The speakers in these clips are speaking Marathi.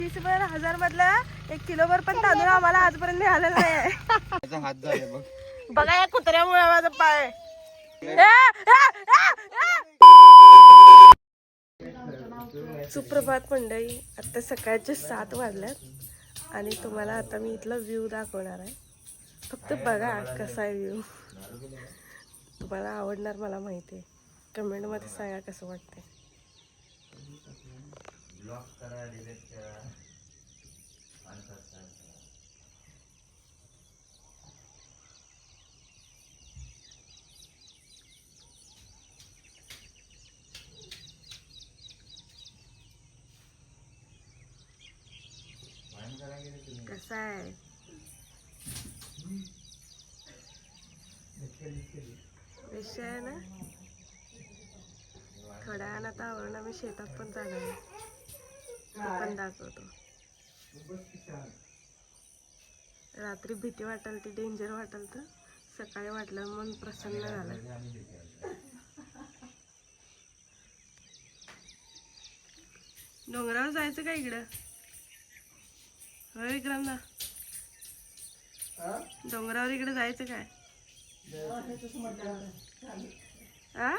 20,000 1000 मधला 1 किलोभर पण तांदूळ आम्हाला आजपर्यंत मिळालेला नाही. हात झाले बघ. बघा या कुत्र्यामुळे माझा पाय. सुप्रभात मंडळी, आता सकाळचे 7 वाजल्यात आणि तुम्हाला आता मी इथला व्ह्यू दाखवणार आहे. फक्त बघा कसा आहे व्ह्यू. तुम्हाला आवडणार मला माहिती आहे. कमेंटमध्ये सांगा कसं वाटतंय. कसा आहे विषय आहे ना. थोड्या वेळानं आता आवरून आम्ही शेतात पण जाणार आहे. पण दाखवतो. रात्री भीती वाटल ती, डेंजर वाटल तर सकाळी वाटलं मन प्रसन्न झालं. डोंगरावर जायचं का इकडं? होय विक्रमदा, डोंगरावर इकडे जायचं काय? आ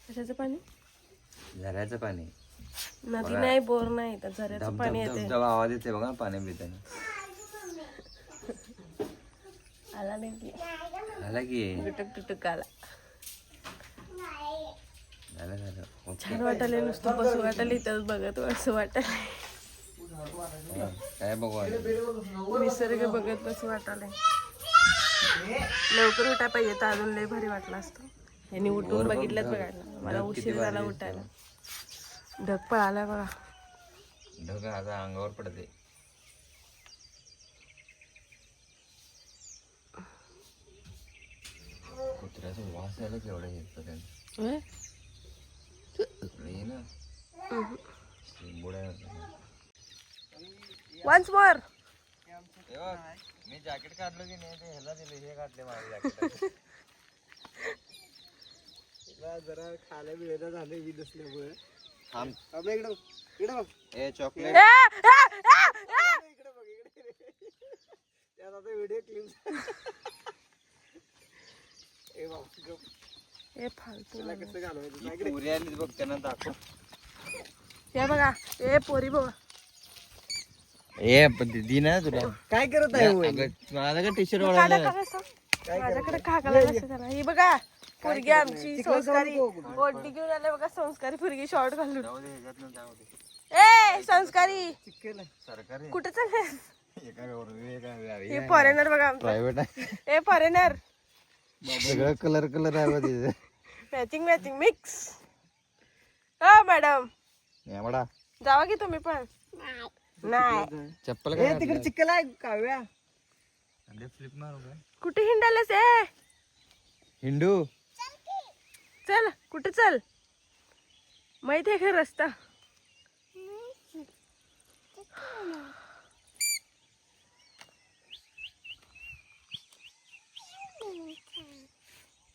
कशाचं पाणी? झऱ्याचं पाणी. नदी नाही, बोर नाही, तर झऱ्याचं पाणी येते. आवाज येते बघा पाणी पिताना. आला नाही की झाला की तुटक तुटक आला. झालं झालं. छान वाटायला, नुसतं बसू वाटायला, इथं बघत असं वाटायला. काय बघू, निसर्ग बघत बसू वाटायला. लवकर उठाय पाहिजे तर अजून लय भारी वाटलं असतं. यांनी उठून बघितलंच बघायला, मला उशीर झाला उठायला. ढग पळाला बघा. ढग आता अंगावर पडते. कुत्र्याचा वास आला केवढा येतपर्यंत ना. Once more. मी जॅकेट काढलो की नाही, ते ह्याला दिले, हे काढले माझे जॅकेट. जरा खायला मिळेना झालं ही नसल्यामुळे. थांब इकडं इकडं बघ. ए चॉकलेट. इकडे बघ इकडे. त्यात आता व्हिडिओ क्लिप. ए बाबा ए फालतू कसं घालवायचं पुरी आली बघ, त्यांना दाखव. हे बघा, ए पोरी बघा. ए पण दिदी ना तुला काय करत आहे माझा का टी शर्ट माझ्याकडे काकाला नसतं त्याला. ही बघा पोरगी आमची संस्कारी, ओढणी घेऊन आले बघा. संस्कारी पोरगी, शॉर्ट घालून. ए संस्कारी सरकारी कुठे चालले? हे हे फॉरेनर बघा, प्रायव्हेट आहे. ए फॉरेनर. सगळं कलर कलर आहे तिथे. Matching matching mix. हो मॅडम, एवढा जावा की तुम्ही पण. नाही चप्पल ए तिकडे चिक्कल आहे काव्या. फ्लिप मारू काय? कुठे हिंडायलास? ए हिंडू चल, कुठे चल? माहिती आहे का रस्ता?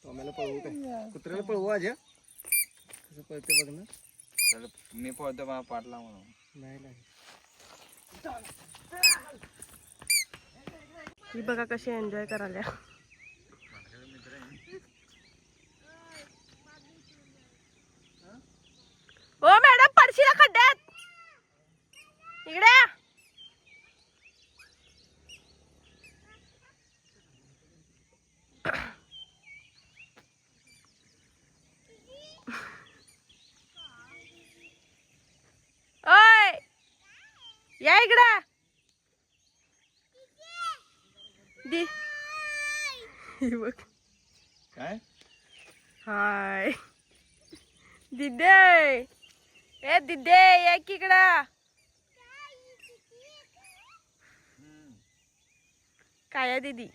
आम्हाला पळवू काय? कुत्र्याला पळवू आज. कसं पळते बघ ना. मी पळतो मला पाटला म्हणून. नाही नाही. ही बघा कशी एन्जॉय करायला. ओ मॅडम, पडशीला खड्ड्यात. इकडे या. ओय या इकडं. दी ही बघ. काय हाय दिदे. ए दिदे या की इकडं. काय आहे दीदी?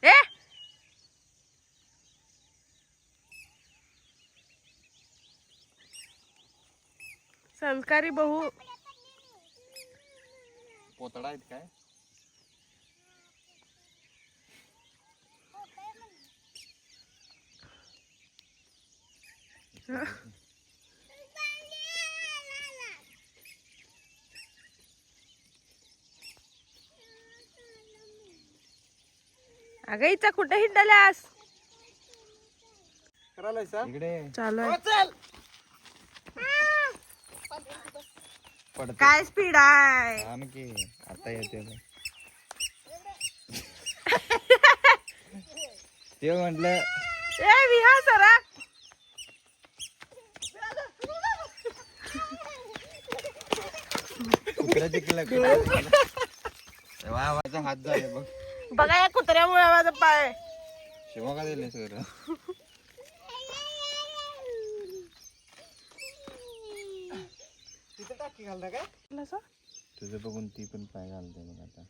ए संस्कारी बहू. पोतडा आहेत काय? अगं इथं कुठे हिंडल्यास? करायला सर इकडे चालू आहे. पडत काय स्पीड आहे? आम की आता येते ते म्हटलं ए विहा सरा. कुत्रा जिंकला वा माझा हात झाले बघ. बघा या कुत्र्यामुळे माझा पाय. शिवा का दिले सर? तिथे टाकी घालता काय? तुझं बघून ती पण पाय घालते मग आता.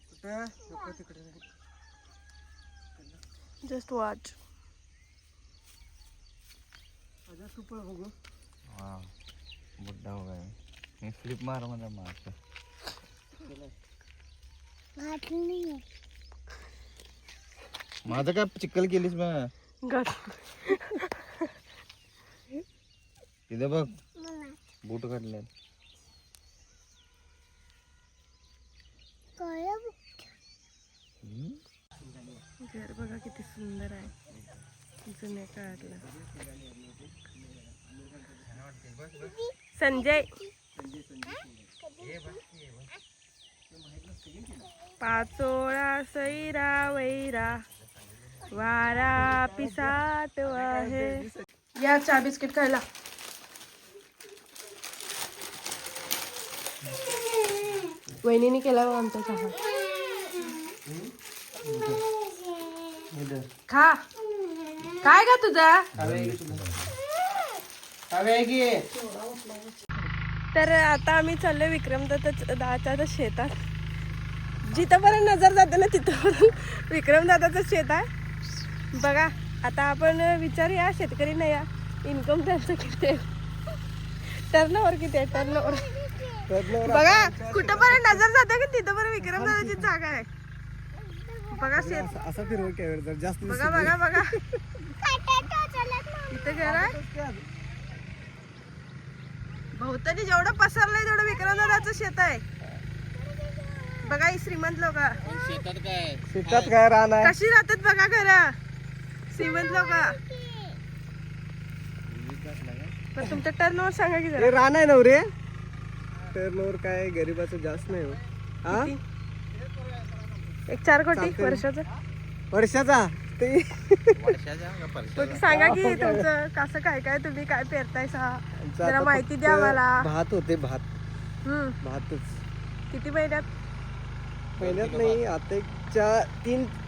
कुठं नको तिकडे. Just watch. माझा तू पण बघू. वा बुड्ढा हो गया. मी फ्लिप मार माझा मारतो. माझं काय चिक्कल केलीस मग? तिथे बघ बूट काढले. घर बघा किती सुंदर आहे. जुन्या काळातलं. संजय पाचोळा सैरा वैरा वारा पिसाट आहे. या चहा बिस्किट खायला. वहिनीने केला बघ आमचा चहा. खा. काय का तुझा? तर आता आम्ही चाललोय विक्रमदादाच्या शेतात. जिथंपर्यंत नजर जाते ना तिथंपर्यंत विक्रमदादाचं शेत आहे. बघा आता आपण विचारूया शेतकरी नाही या इन्कम त्यांचं किती आहे, टर्नओव्हर किती आहे. टर्नओव्हर बघा कुठंपर्यंत नजर जाते की तिथंपर्यंत विक्रमदादाची जागा आहे. बघा शेत असा फिरवा कॅमेरा जर जास्त बघा बघा बघा इथं घर आहे. भोवतानी जेवढं पसरलंय तेवढं विक्रमदादाचं शेत आहे. बघा ही श्रीमंत लोक शेतात काय राहणार कशी राहतात बघा घर. श्रीमंत लोक. पण तुमचं टर्नओव्हर सांगा की जरा. राहणार आहे नवरे. टर्नओव्हर काय गरीबाचं जास्त नाही हो. हा किती? एक 4 कोटी वर्षाचं. वर्षाचा ते मग सांगा की तुमचं कसं काय काय तुम्ही काय पेरताय सा जरा माहिती द्या मला. भात होते भात. भातच किती महिन्यात? महिन्यात नाही आता एक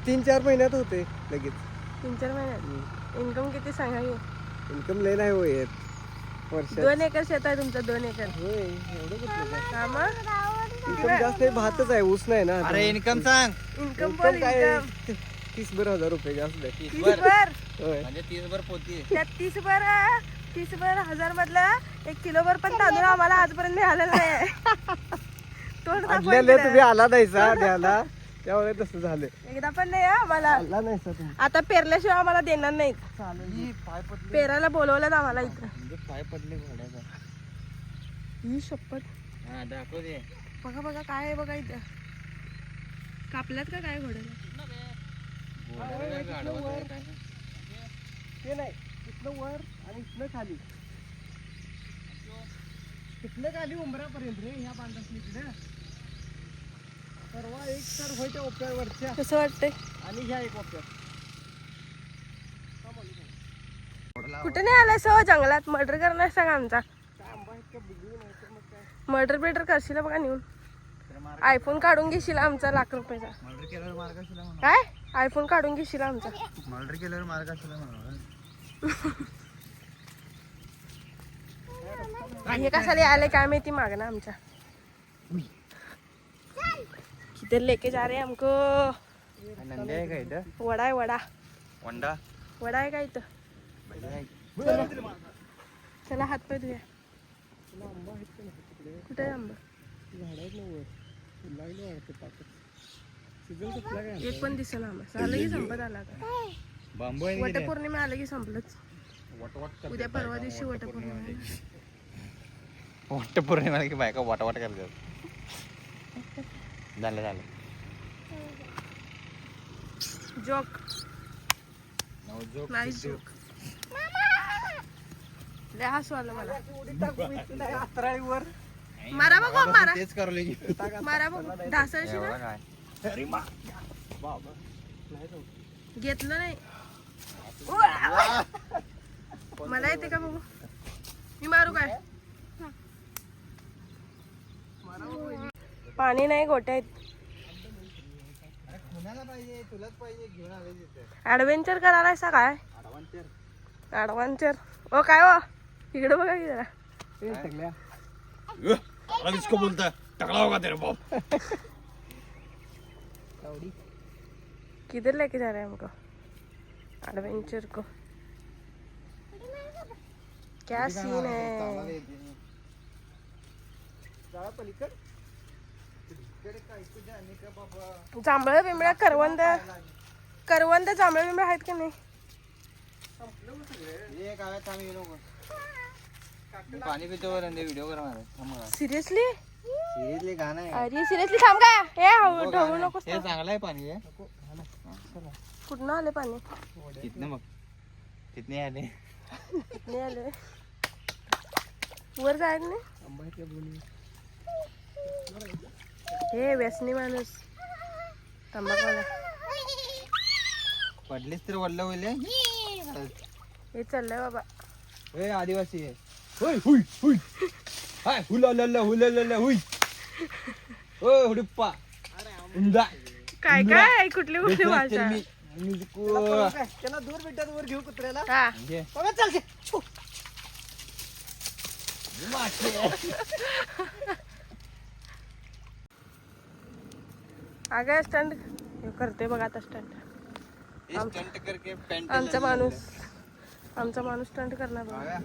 3-4 महिन्यात होते लगेच. 3-4 महिन्यात. इन्कम किती सांगा की. इन्कम लय नाही हो येत वर्षात. 2 एकर शेत आहे तुमचं. 2 एकर होय एवढं कुठलं का मग? इन्कम जास्त आहे. भातच आहे ऊस नाही ना. अरे इन्कम सांग. इन्कम बोल. काय इन्कम 30,000 रुपये जास्त आहे. 30 भर. होय म्हणजे 30 भर पोती. त्यात 30 भर 1000 मधलं 1 किलोभर पण तांदूळ आम्हाला आजपर्यंत मिळालेलं नाही. तोंड दाखवा आणलेले इकडं. तुम्ही आला नाहीसा द्यायला त्यामुळे तसं झालं. एकदा पण नाही हा आम्हाला. आला नाहीसा तुम्ही. आता पेरल्याशिवाय आम्हाला देणार नाहीत. ही पाय पडले. पेरायला बोलवलं आम्हाला इथं. म्हणजे पाय पडले घोड्याचा. ही शपथ. हा दाखव दे. बघा बघा काय आहे बघा इथं. कापल्यात का काय घोड्याला? ते नाही इथनं वर आणि इथनं खाली. इथनं खाली उंबरापर्यंत रे ह्या बांधातली इकडे. परवा एक तर होय त्या ओप्यावरच्या कसं वाटतंय? आणि ह्या एक ओप्यात. कुठे नाही आलाय सो जंगलात मर्डर करणार सांगा आमचा. मर्डर बिर्डर करशील बघा नेऊन. आयफोन काढून घेशील आमचा लाख रुपयाचा. मर्डर केल्यावर मार्ग असला म्हणून. काय आयफोन काढून घेशील आमचा. मर्डर केल्यावर मार्ग असला म्हणून. हे कशाला आले काय माहिती मागणं आमच्या. किधर लेके जा रहे हमको. नंदी आहे का इथं? वडा आहे वडा. वंडा वडा आहे का इथं? चला हात पाय धुया. आंबा आहेत का नाही तिकडे? कुठे आहे आंबा? झाड आहेत ना वर. लागले वाटते पाकच. सीझन कसला काय? एक पण दिसेल आंबा. झालं की संपत आला का? बांबू आहे की वटपौर्णिमा आलं की संपलंच. वटवट उद्या परवा दिवशी वटपौर्णिमा आहे. वटपौर्णिमा की बायका वाटवाट करतात. झालं झालं. जोक नवजोक नाईस जोक. लय हसू आलं मला. अतराळीवर मारा बघ मारा. तेच करले की मारा बघ ढासळशी एवढा ना. काय बाबा नाही जाऊ. घेतलं नाही. मला येते का बघू? मी मारू काय? पाणी नाही, गोट्या आहेत. कुणाला पाहिजे? तुलाच पाहिजे. घेऊन आले तिथे. ऍडव्हेंचर करायला सा काय? ऍडव्हेंचर ओ काय हो? इकडे बघा की जरा. ए सगळ्या किसको बोलता टकला होगा तेरे बाप. कावडी. किधर लेके जा रहे हैं हमको? एडवेंचर को. क्या सीन है? जाळा पलीकड. तिकडे काय तुझ्या आणि का बाबा. जांभळं बिंबळ्या करवंद जांभळं बिंबळ्या आहेत की नाही? ये काय थांब येऊ नको. पाणी पितो वर व्हिडिओ कर माझा. सिरियसली? सिरियसली गाणं आहे. अरे सिरियसली थांब का? हे ढवळू नकोस. हे चांगलं आहे पाणी हे. कुठनं आले पाणी? तिथनं मग तिथने आले. कुठने आले? वर जायला नाही. आंबा आहेत का बोली. हे व्यसनी माणूस तंबाखूला. पडलीस तर वडलं होईल हे. हे चाललंय बाबा. ए आदिवासी आहे. हुई हुई हुई हाय हुलाला हुलाला हुई. ओ हुडप्पा उंदा काय काय कुठली कुठली भाषा? त्याला दूर भेटत वर घेऊ कुत्र्याला. हा बघा चालते. अगं स्टंट करते बघा आता स्टंट. स्टंट करके पेंट आमचा माणूस स्टंट करणार बघा.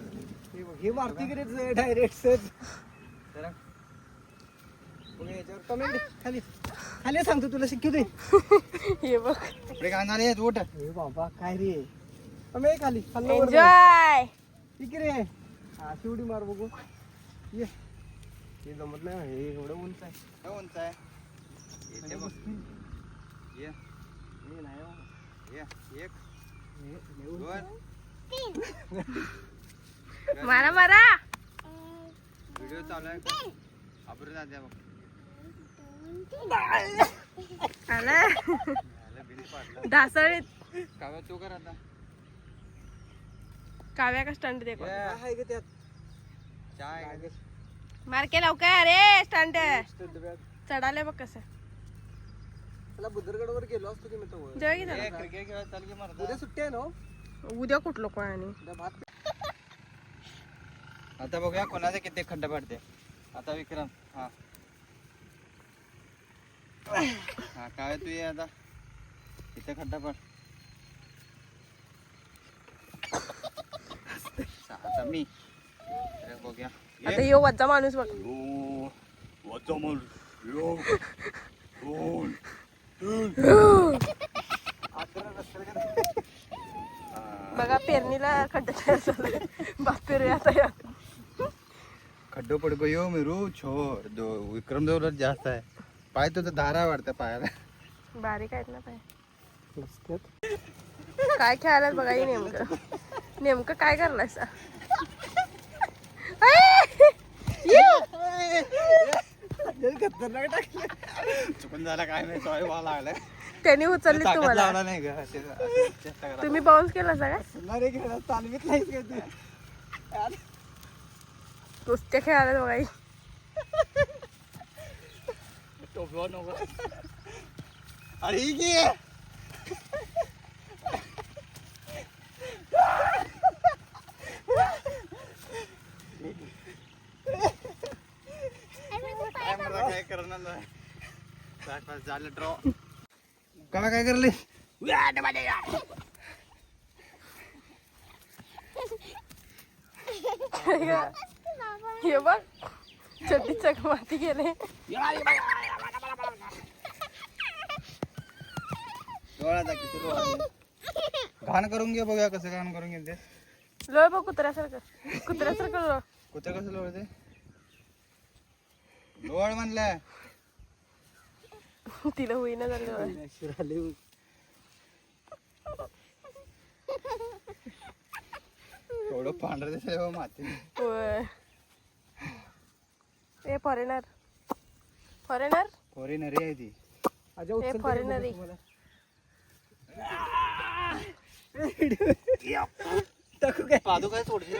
हे मारती की रे डायरेक्ट सर. याच्यावर कमेंट खाली खाली सांगतो तुला शिकू दे. हे बघ कपडे घालणारे आहेत उठ. हे बाबा काय रे. कमे खाली खाल्लं वर. एन्जॉय. ठीक रे. हा शिवडी मार बघू. ये हे जमत नाही. हे एवढं उंच आहे. काय उंच आहे. येते बघ. ये हे नाही हो. ये एक हे लय उंच आहे. दोन. मारा मारा. व्हिडिओ चालू आहे का? आपण जाते बघ. आला बिल पाडलं. ढासळीत. काव्या तू कर आता. काव्या का स्टंट दे. काय आहे का त्यात? चहा आहे का? मार के लवकर रे स्टंट. डब्यात. चढाले बघ कसं. त्याला बुद्रगडवर गेलो असतो की मी तो. जेव्हा की ए, क्रिकेट खेळायला चाल की मर्दा. उद्या सुट्टी आहे ना हो? उद्या कुठलं कोण आणि उद्या भात. आता बघूया कोणाचे किती खड्डे पडते. आता विक्रम. हा हा काय तू ये आता किती खड्डा पड. आता मी अरे बघूया. आता यो वरचा माणूस बघ. बघा पेरणीला खड्डा तयार झालाय. बाप पेरूया आता या. खड्डो पड गयो मेरू छोर दो विक्रम जवळ जास्त आहे. पाय तो धारा वाढतं पायाला. बारीक आहेत ना पाय. काय खेळायला बघा ही नेमकं काय करलाय सा. खतरनाक टाकले. चुकून झाला काय नाही. सॉरी मला लागलाय. त्यांनी उचलली ताकद तुम्हाला. लावला नाही ग. चेष्टा करा. तुम्ही बाउन्स केला सगळ्या. अरे खेळा चालवीत नाहीस काय तू. कुस्त्या खेळायला बघा ही. टोपवा नको. अरे ही की काय करणार नाही. झालं ड्रॉ. काय करले. हे बघ चड्डीचं माती गेले. घाण करून घे बघूया कसं घाण करून घेते. लोळ बघ कुत्र्यासारखं लोळ. कुठं कसं लोळते लोळ म्हणलं. तिला होईना झालं. थोडं पांढरं दिसलं माती. होय. ए फॉरेनर फॉरेनर फॉरेनर आहे ती. ए फॉरेनर टाकू काय पादू काय सोडते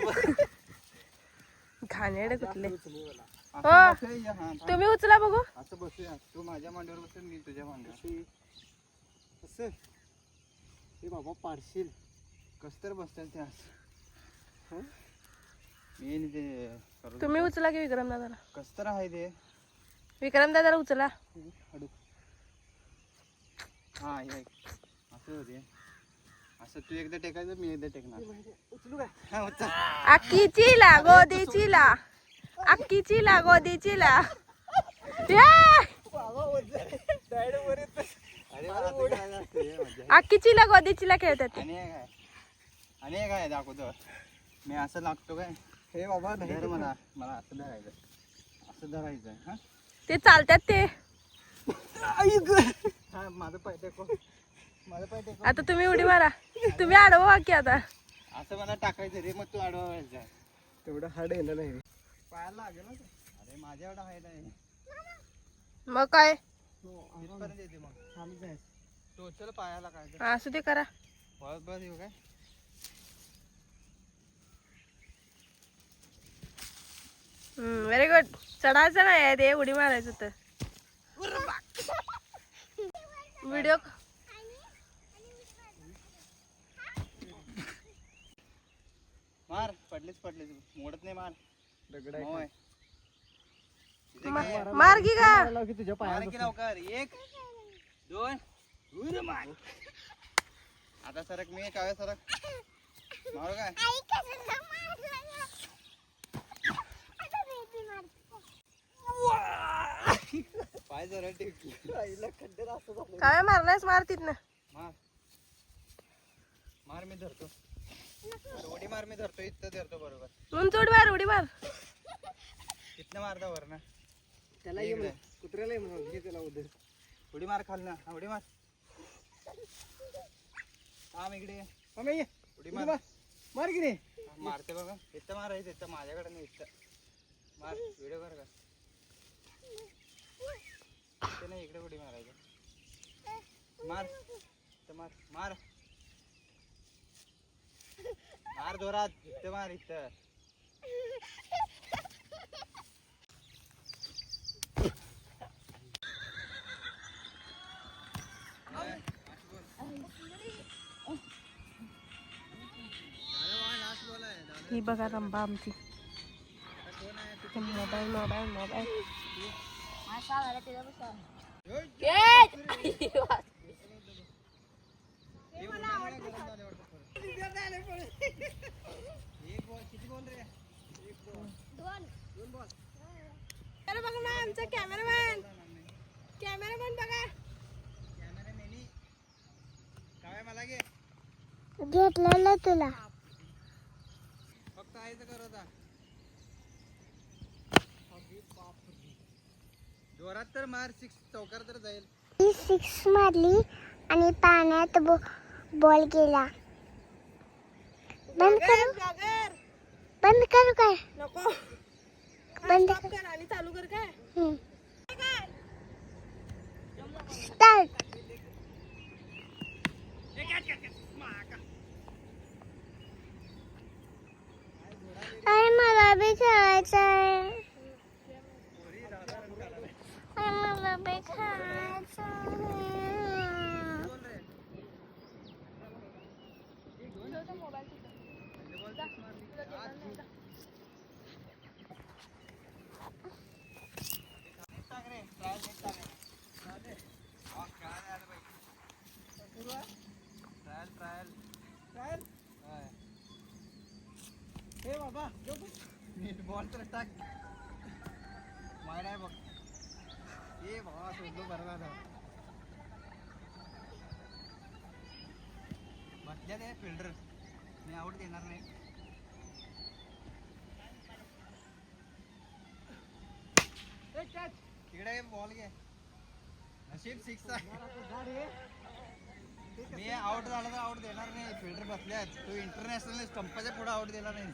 घाणेरडे कुठले. हा, तुम्ही उचला बघू. असं बसूया. तू माझ्या मांडीवर बसून मी तुझ्या मांडीवर. असं हे बाबा पाडशील कस तर बसतात ते असं. मी आणि ते करू. तुम्ही उचला की विक्रम दादाला. कस तर आहे ते. विक्रम दादाला उचला. हा हे असं होते. असं तू एकदा टेकायचं मी एकदा टेकणार. उचलू काय हा उचल. अक्कीची ला गोदीची ला अक्कीची ला गोदीची ला. अरे मला असं करायचं असतं, हे मजा. अक्कीची ला गोदीची ला खेळतात. आणि एक आहे दाखवतो. मी असं लागतो काय. हे बाबा नाही धर मला मला असं धरायचं. असं धरायचं. हा ते चालतात ते. हा माझं पाय टेको. माझं पाय टेको. आता तुम्ही उडी मारा. तुम्ही आडवा की आता. असं मला टाकायचं रे मग तू आडवा व्हायचा. तेवढं हाड येणार नाही. पायाला लागेल ना ते. अरे माझ्या एवढा आहे नाही. मग काय इथपर्यंत येते मग. खाली जायचं. टोचल पायाला काय तर. असू दे करा. बस बस येऊ काय. Very good. चढायचं नाही ते उडी मारायचं तर. व्हिडिओ मार पडलीच मोडत नाही. मार दगड होय. मार की का. की तुझ्या मार की लवकर. 1 2 उरे मार. आता सरक मी काय सरक. मारू काय. पाय जरा टेकले. आईला खड्ड्यात असं झालं. काय मारलायस मार तिथनं. मार मार मी धरतो. उडी मार मी धरतो. इथं धरतो बरोबर. उंच उडी मार उडी मार. इथनं मारता वर ना. त्याला ये म्हण. कुत्र्याला ये म्हणून घे त्याला उद्या. उडी मार खाल ना. उडी मार. थांब इकडे ये. मम्मी ये. उडी मार मार. मार की नाही. मारते बघा. इथं मारायचं. इथं माझ्याकडे नाही. इथं मार. व्हिडिओ कर का. इथं नाही इकडे उडी मारायचं. मार. इथं मार. मार मार जोरात. इथं मार. इथं ही बघा रंबा आमची. Mobile mobile mobile. बघा ना आमचा कॅमेरामॅन. कॅमेरामॅन बघा. काय मला घे. घेतलेलं तुला. फक्त आयचं कर होता. जोरात तर मार. 6 चौकार तर जाईल. ती 6 मारली आणि पाण्यात बॉल गेला. बंद करू ब्लॉगर बंद करू काय नको. बंद स्टॉप कर आणि चालू कर काय. स्टार्ट. अरे मला बी खेळायचं आहे. मला बी खेळायचं आहे. हे बाबा बॉल तर टाक वाईड आहे बघ ए बाबा सोडलो बरं झालं बसल्या ते फिल्डर मी आउट देणार नाही तिकडे बॉल घे नशीब 6 आहे मी आउट झाला तर आउट देणार नाही फिल्डर बसल्यात तू इंटरनॅशनल स्टंपाच्या पुढे आउट देणार नाही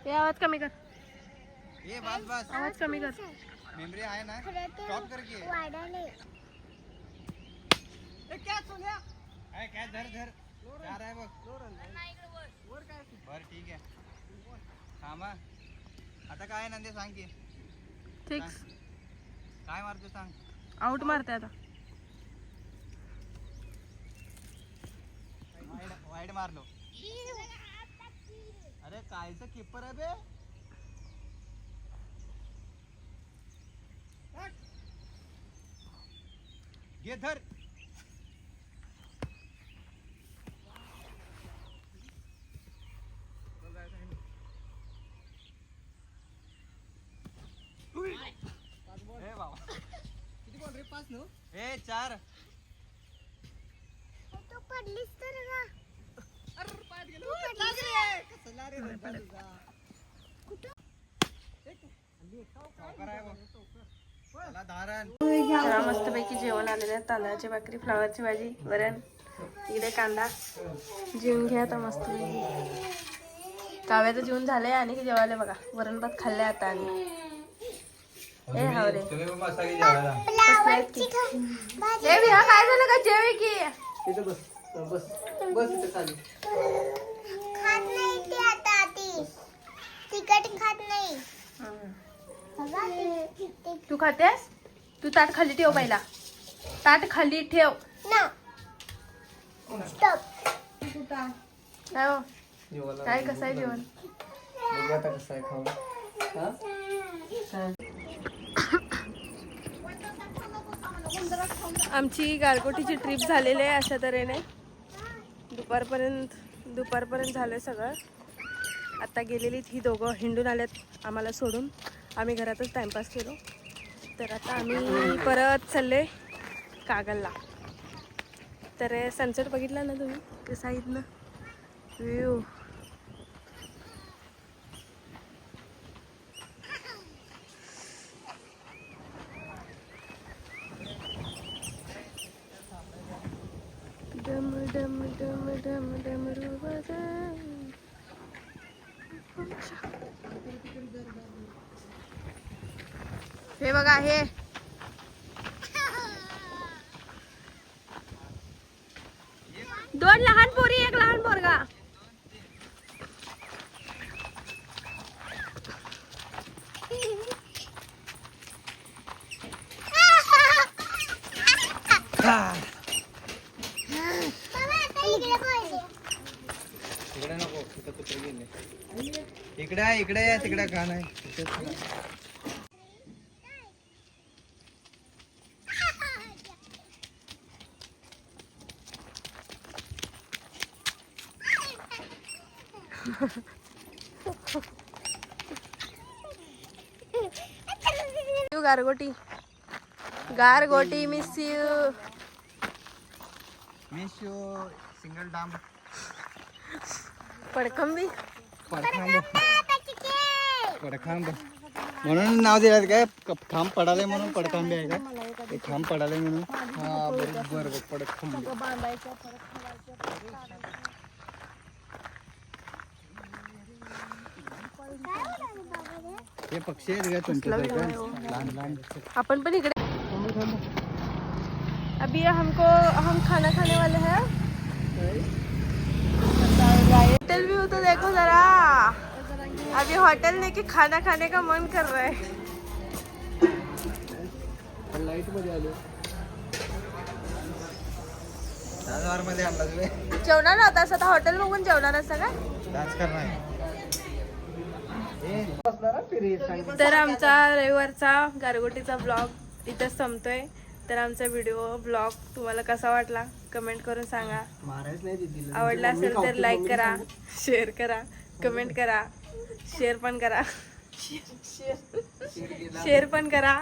हे आवाज कमी कर ए बस बस आवाज कमी कर मेमरी आहे ना स्टॉप कर की वाढायला काय धर धर चार आहे बघ बर ठीक आहे थांबा आता काय आहे नंदे सांग की फिक्स काय मारतो सांग आउट मारते आता वाईड मारलो अरे कायचं किपर आहे बे घे धर ए बाबा किती बॉल रे 5 नो ए 4 तू पडलीस तर का अरे पाठ गेलो कसला रे चला धारण जरा मस्तपैकी जेवण आलेलं आहे तांदळाची भाकरी फ्लावरची भाजी वरण इकडे कांदा जेवून घ्या आता मस्तपैकी काव्याचं जेवण झालंय आणि की जेवायला बघा वरण भात खाल्ले आता आणि ए हावरे काय झालं का जेवे की तिथं बस बस बस तिथं खाली खात नाही ती आता ती तिखट खात नाही तू खातेस तू ताट खाली ठेव पहिला ताट खाली ठेव ना स्टॉप काय हो जेवायला काय कसं आहे जेवण बघूया आता कसं आहे खाऊन हा आमची गारगोटीची ट्रिप झालेली आहे अशा तऱ्हेने दुपारपर्यंत झालं सगळं आता गेलेली ही दोघं हिंडून आल्यात आम्हाला सोडून आम्ही घरातच टाइमपास केलो तर आता आम्ही परत चालले कागलला तर सनसेट बघितला ना तुम्ही कसा इथनं व्ह्यू डम डम डम डम डमरू वाजव. हे बघा हे दोन लहान पोरी एक लहान पोरगा इकडे नको तिथं कुत्रे गेले इकडे या तिकडे का नाही गारगोटी मिस यू सिंगल डाम पडकंबी पडखांब म्हणून नाव दिलं काय खांब पडाले म्हणून पडखांबे आहे का खांब पडाले म्हणून हा बरोबर पडखांब हे पक्षी आहेत का तुमच्या लहान लहान अपन पण इकडे अभी हम खाना खाने वाले हैं होटल भी हो तो देखो जरा अभी होटल लेके खाना खाने का मन कर रहा है लाईट मध्ये आलो मध्ये आणला तुम्ही जेवणार नव्हता असं हॉटेल बघून जेवणार असं का डान्स करणार तर आमचा रविवारचा गारगोटीचा ब्लॉग इथंच संपतोय तर आमचा ब्लॉग तुम्हाला कसा वाटला कमेंट करून सांगा मारायच नाही दीदीला आवडला असेल तर लाईक करा शेअर करा कमेंट करा शेअर पण करा शेअर पण करा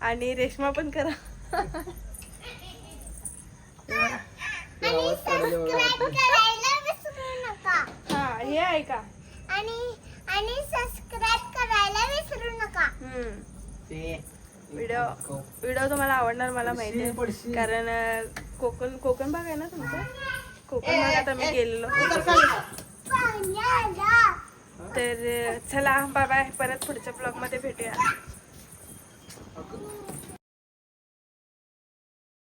आणि रेश्मा पण करा. सबस्क्राईब करायला विसरू नका. हा हे आहे का? आणि सबस्क्राईब करायला विसरू नका. व्हिडिओ तुम्हाला आवडणार मला माहिती आहे, कारण कोकण भाग आहे ना तुमचा. कोकण भागात आम्ही गेलेलो. तर चला बाय बाय, परत पुढच्या ब्लॉग मध्ये भेटूया.